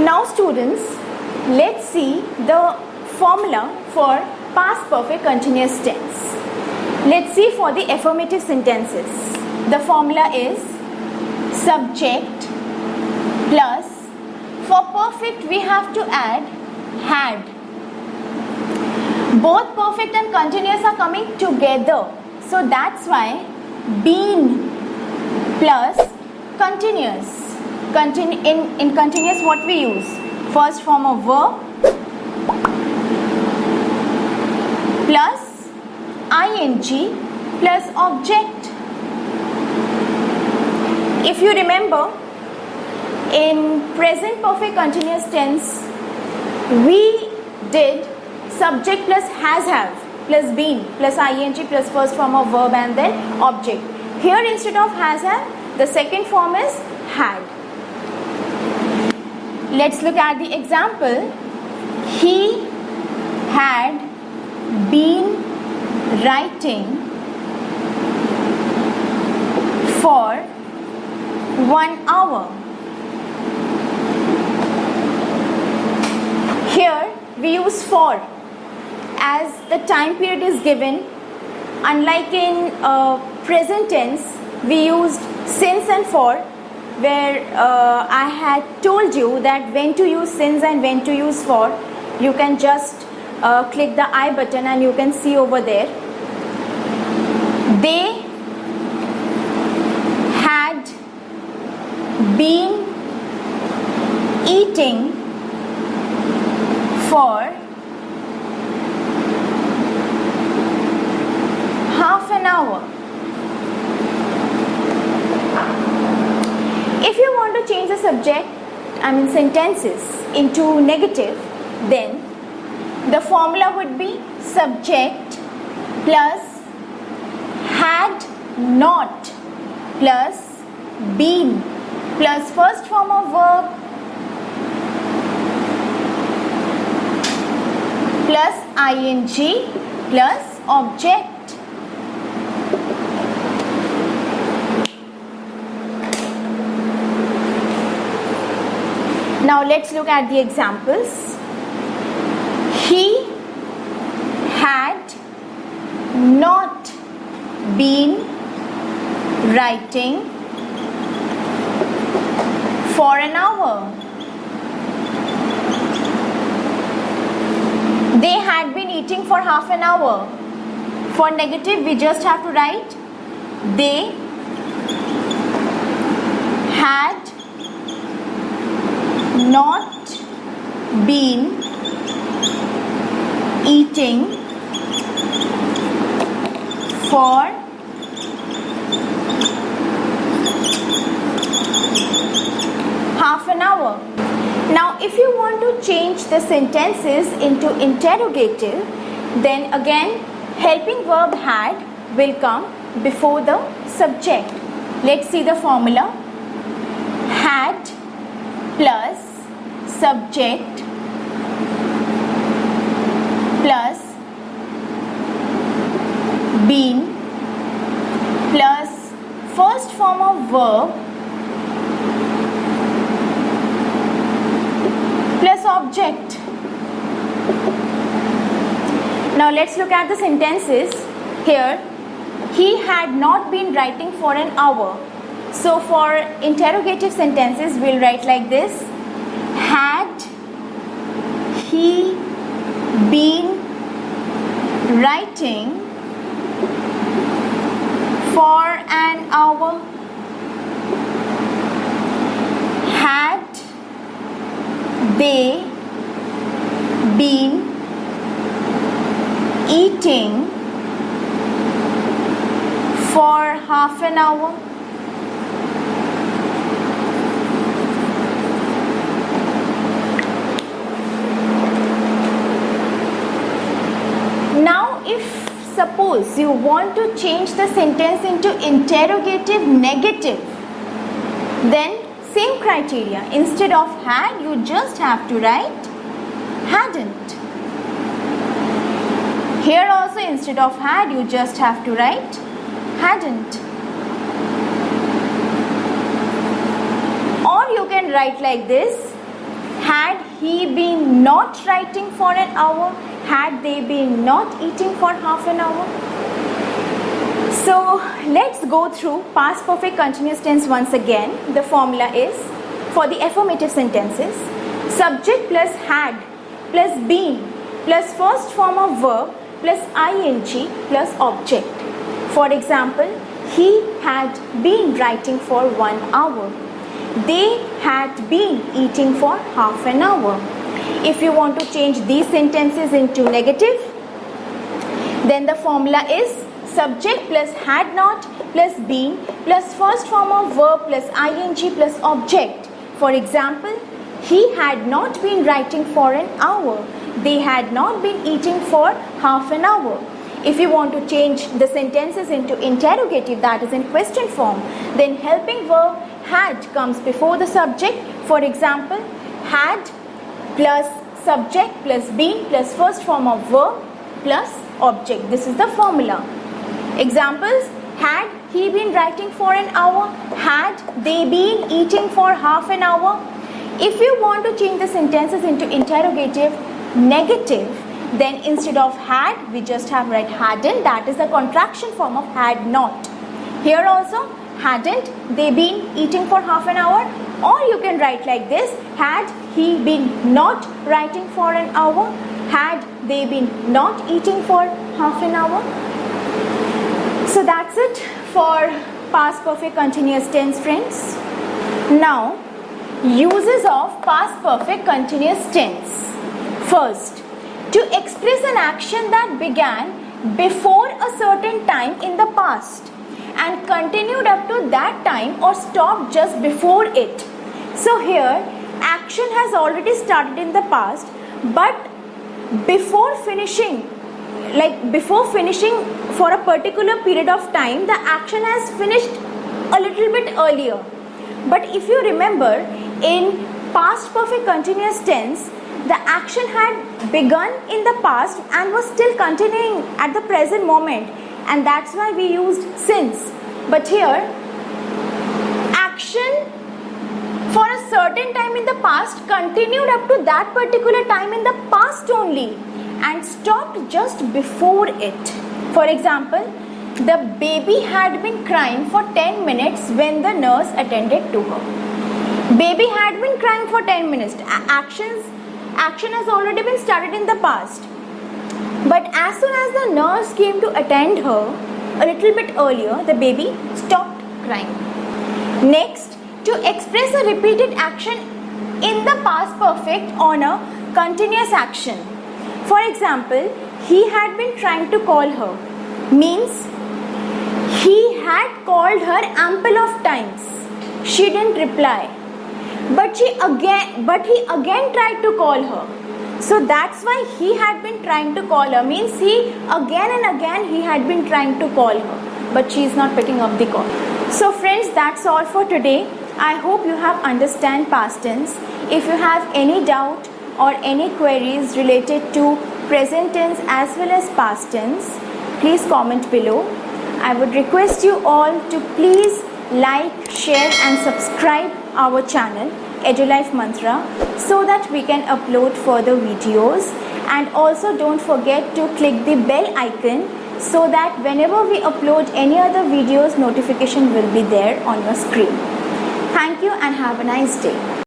Now students, let's see the formula for past perfect continuous tense. Let's see for the affirmative sentences. The formula is subject plus, for perfect we have to add had. Both perfect and continuous are coming together, so that's why been plus continuous. In continuous what we use? First form of verb plus ing plus object. If you remember, in present perfect continuous tense we did subject plus has have plus been plus ing plus first form of verb and then object. Here instead of has have, the second form is had. Let's look at the example. He had been writing for 1 hour. Here we use for as the time period is given. Unlike in present tense, we used since and for, where I had told you that when to use since and when to use for. You can just click the I button and you can see over there. They had been eating for half an hour. If you want to change the subject, sentences into negative, then the formula would be subject plus had not plus been plus first form of verb plus ing plus object. Now let's look at the examples. He had not been writing for an hour. They had been eating for half an hour. For negative we just have to write they had not been eating for half an hour. Now if you want to change the sentences into interrogative, then again helping verb had will come before the subject. Let's see the formula. Had plus subject plus been plus first form of verb plus object. Now let's look at the sentences. Here, he had not been writing for an hour. So for interrogative sentences, we'll write like this. Had he been writing for an hour? Had they been eating for half an hour? Now if suppose you want to change the sentence into interrogative negative, then same criteria. Instead of had, you just have to write hadn't. Here also instead of had, you just have to write hadn't. Or you can write like this. Had he been not writing for an hour? Had they been not eating for half an hour? So let's go through past perfect continuous tense once again. The formula is, for the affirmative sentences, subject plus had plus been plus first form of verb plus ing plus object. For example, he had been writing for 1 hour. They had been eating for half an hour. If you want to change these sentences into negative, then the formula is subject plus had not plus been plus first form of verb plus ing plus object. For example, he had not been writing for an hour. They had not been eating for half an hour. If you want to change the sentences into interrogative, that is in question form, then helping verb had comes before the subject. For example, had plus subject plus been plus first form of verb plus object. This is the formula. Examples: had he been writing for an hour? Had they been eating for half an hour? If you want to change the sentences into interrogative, negative, then instead of had, we just have read hadn't. That is the contraction form of had not. Here also, hadn't they been eating for half an hour? Or you can write like this: had he been not writing for an hour? Had they been not eating for half an hour? So that's it for past perfect continuous tense, friends. Now, uses of past perfect continuous tense. First, to express an action that began before a certain time in the past and continued up to that time or stopped just before it. So here, action has already started in the past, but before finishing for a particular period of time, the action has finished a little bit earlier. But if you remember, in past perfect continuous tense, the action had begun in the past and was still continuing at the present moment, and that's why we used since. But here, action for a certain time in the past continued up to that particular time in the past only and stopped just before it. For example, the baby had been crying for 10 minutes when the nurse attended to her. Baby had been crying for 10 minutes. Action has already been started in the past. But as soon as the nurse came to attend her a little bit earlier, the baby stopped crying. Next, to express a repeated action in the past perfect on a continuous action. For example, he had been trying to call her means he had called her ample of times. She didn't reply. But he again tried to call her. So that's why he had been trying to call her, means he again and again he had been trying to call her, but she is not picking up the call. So friends, that's all for today. I hope you have understand past tense. If you have any doubt or any queries related to present tense as well as past tense, please comment below. I would request you all to please like, share and subscribe our channel EduLife Mantra so that we can upload further videos, and also don't forget to click the bell icon so that whenever we upload any other videos, notification will be there on your screen. Thank you and have a nice day.